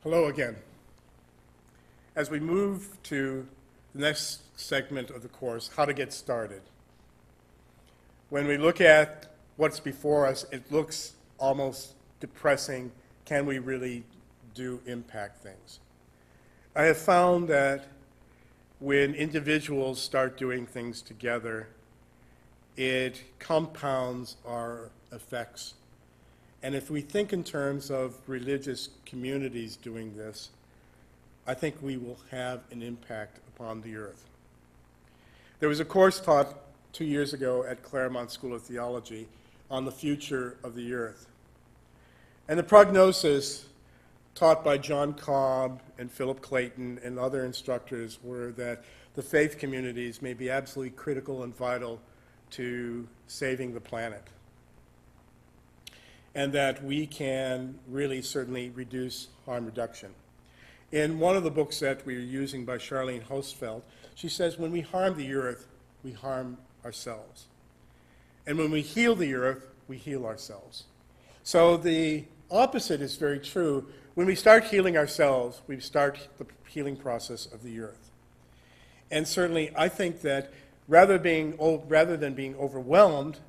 Hello again. As we move to the next segment of the course, how to get started. When we look at what's before us, it looks almost depressing. Can we really do impact things? I have found that when individuals start doing things together, it compounds our effects. And if we think in terms of religious communities doing this, I think we will have an impact upon the earth. There was a course taught 2 years ago at Claremont School of Theology on the future of the earth. And the prognosis taught by John Cobb and Philip Clayton and other instructors were that the faith communities may be absolutely critical and vital to saving the planet, and that we can really certainly reduce harm reduction. In one of the books that we're using by Charlene Hostfeld, she says when we harm the earth, we harm ourselves. And when we heal the earth, we heal ourselves. So the opposite is very true. When we start healing ourselves, we start the healing process of the earth. And certainly I think that rather than being overwhelmed,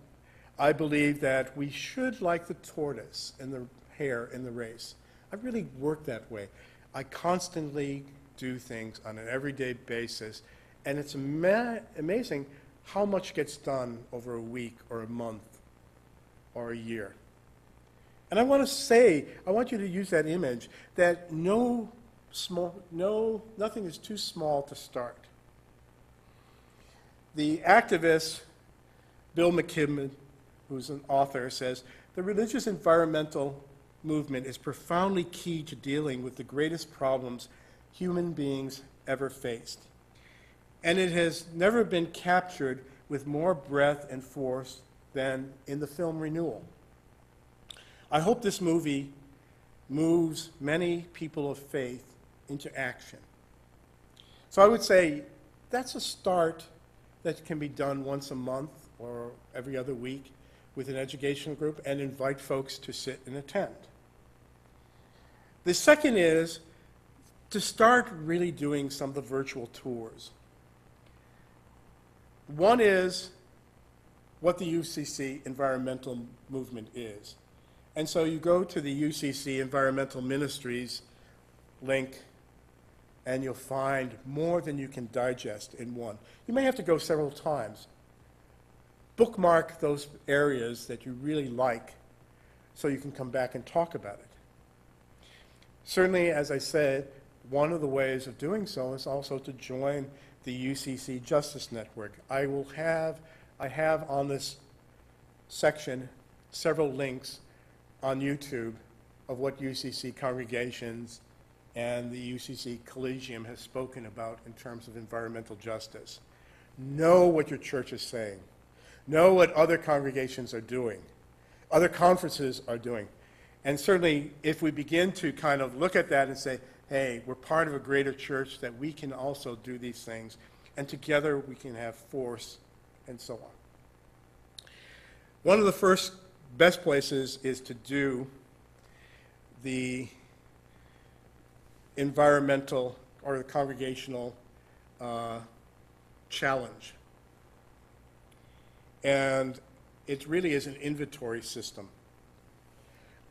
I believe that we should, like the tortoise and the hare in the race. I really work that way. I constantly do things on an everyday basis, and it's amazing how much gets done over a week or a month or a year. And I want you to use that image that nothing is too small to start. The activist Bill McKibben, who's an author, says, the religious environmental movement is profoundly key to dealing with the greatest problems human beings ever faced. And it has never been captured with more breadth and force than in the film Renewal. I hope this movie moves many people of faith into action. So I would say that's a start that can be done once a month or every other week with an educational group, and invite folks to sit and attend. The second is to start really doing some of the virtual tours. One is what the UCC environmental movement is. And so you go to the UCC Environmental Ministries link, and you'll find more than you can digest in one. You may have to go several times. Bookmark those areas that you really like so you can come back and talk about it. Certainly, as I said, one of the ways of doing so is also to join the UCC Justice Network. I have on this section several links on YouTube of what UCC congregations and the UCC Collegium has spoken about in terms of environmental justice. Know what your church is saying. Know what other congregations are doing, other conferences are doing. And certainly, if we begin to kind of look at that and say, hey, we're part of a greater church, that we can also do these things, and together we can have force, and so on. One of the first best places is to do the environmental or the congregational challenge. And it really is an inventory system.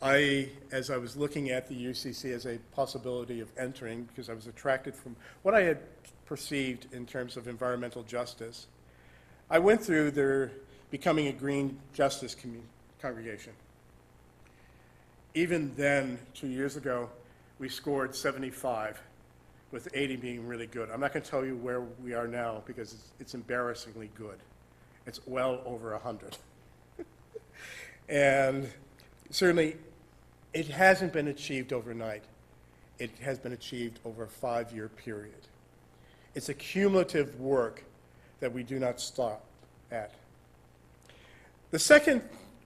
As I was looking at the UCC as a possibility of entering, because I was attracted from what I had perceived in terms of environmental justice, I went through their Becoming a Green Justice congregation. Even then, 2 years ago, we scored 75, with 80 being really good. I'm not going to tell you where we are now because it's embarrassingly good. It's well over 100. And certainly, it hasn't been achieved overnight. It has been achieved over a 5-year period. It's a cumulative work that we do not stop at. The second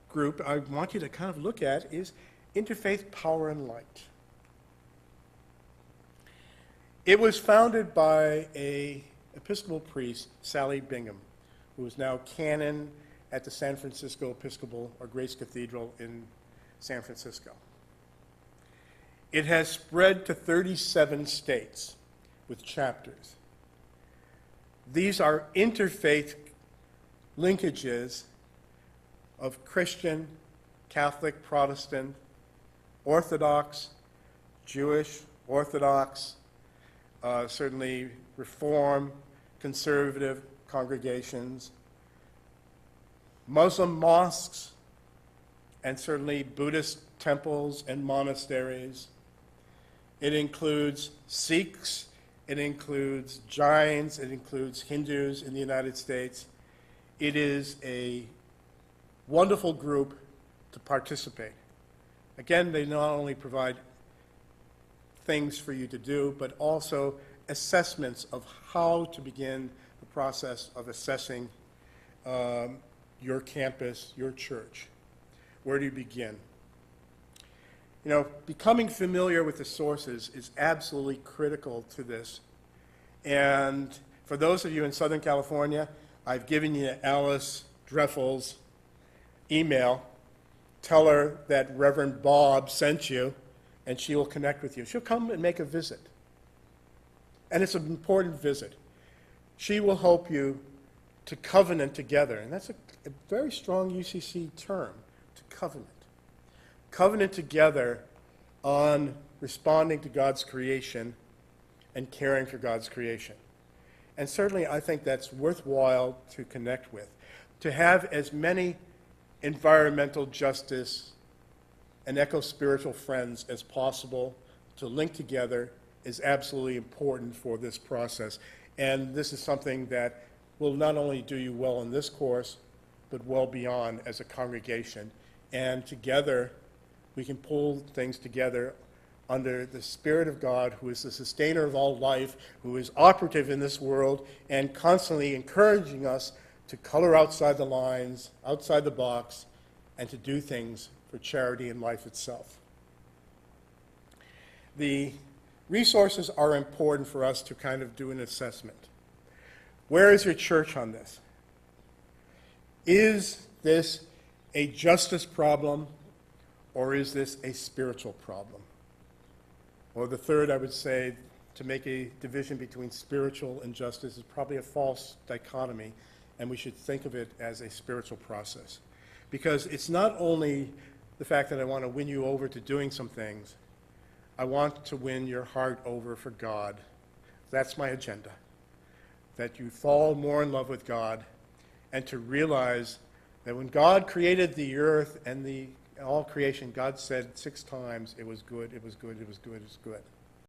group I want you to kind of look at is Interfaith Power and Light. It was founded by an Episcopal priest, Sally Bingham, who is now canon at the San Francisco Episcopal or Grace Cathedral in San Francisco. It has spread to 37 states with chapters. These are interfaith linkages of Christian, Catholic, Protestant, Orthodox, Jewish, Orthodox, certainly Reform, conservative congregations, Muslim mosques, and certainly Buddhist temples and monasteries. It includes Sikhs, it includes Jains, it includes Hindus in the United States. It is a wonderful group to participate. Again, they not only provide things for you to do, but also assessments of how to begin the process of assessing your campus, your church. Where do you begin? You know, becoming familiar with the sources is absolutely critical to this. And for those of you in Southern California, I've given you Alice Dreffel's email. Tell her that Reverend Bob sent you, and she will connect with you. She'll come and make a visit. And it's an important visit. She will help you to covenant together. And that's a very strong UCC term, to covenant. Covenant together on responding to God's creation and caring for God's creation. And certainly I think that's worthwhile to connect with. To have as many environmental justice and eco-spiritual friends as possible to link together is absolutely important for this process. And this is something that will not only do you well in this course, but well beyond as a congregation. And together, we can pull things together under the Spirit of God, who is the sustainer of all life, who is operative in this world, and constantly encouraging us to color outside the lines, outside the box, and to do things for charity and life itself. The resources are important for us to kind of do an assessment. Where is your church on this? Is this a justice problem, or is this a spiritual problem? Or the third, I would say, to make a division between spiritual and justice is probably a false dichotomy, and we should think of it as a spiritual process. Because it's not only the fact that I want to win you over to doing some things, I want to win your heart over for God. That's my agenda. That you fall more in love with God, and to realize that when God created the earth and all creation, God said 6 times, it was good, it was good, it was good, it was good.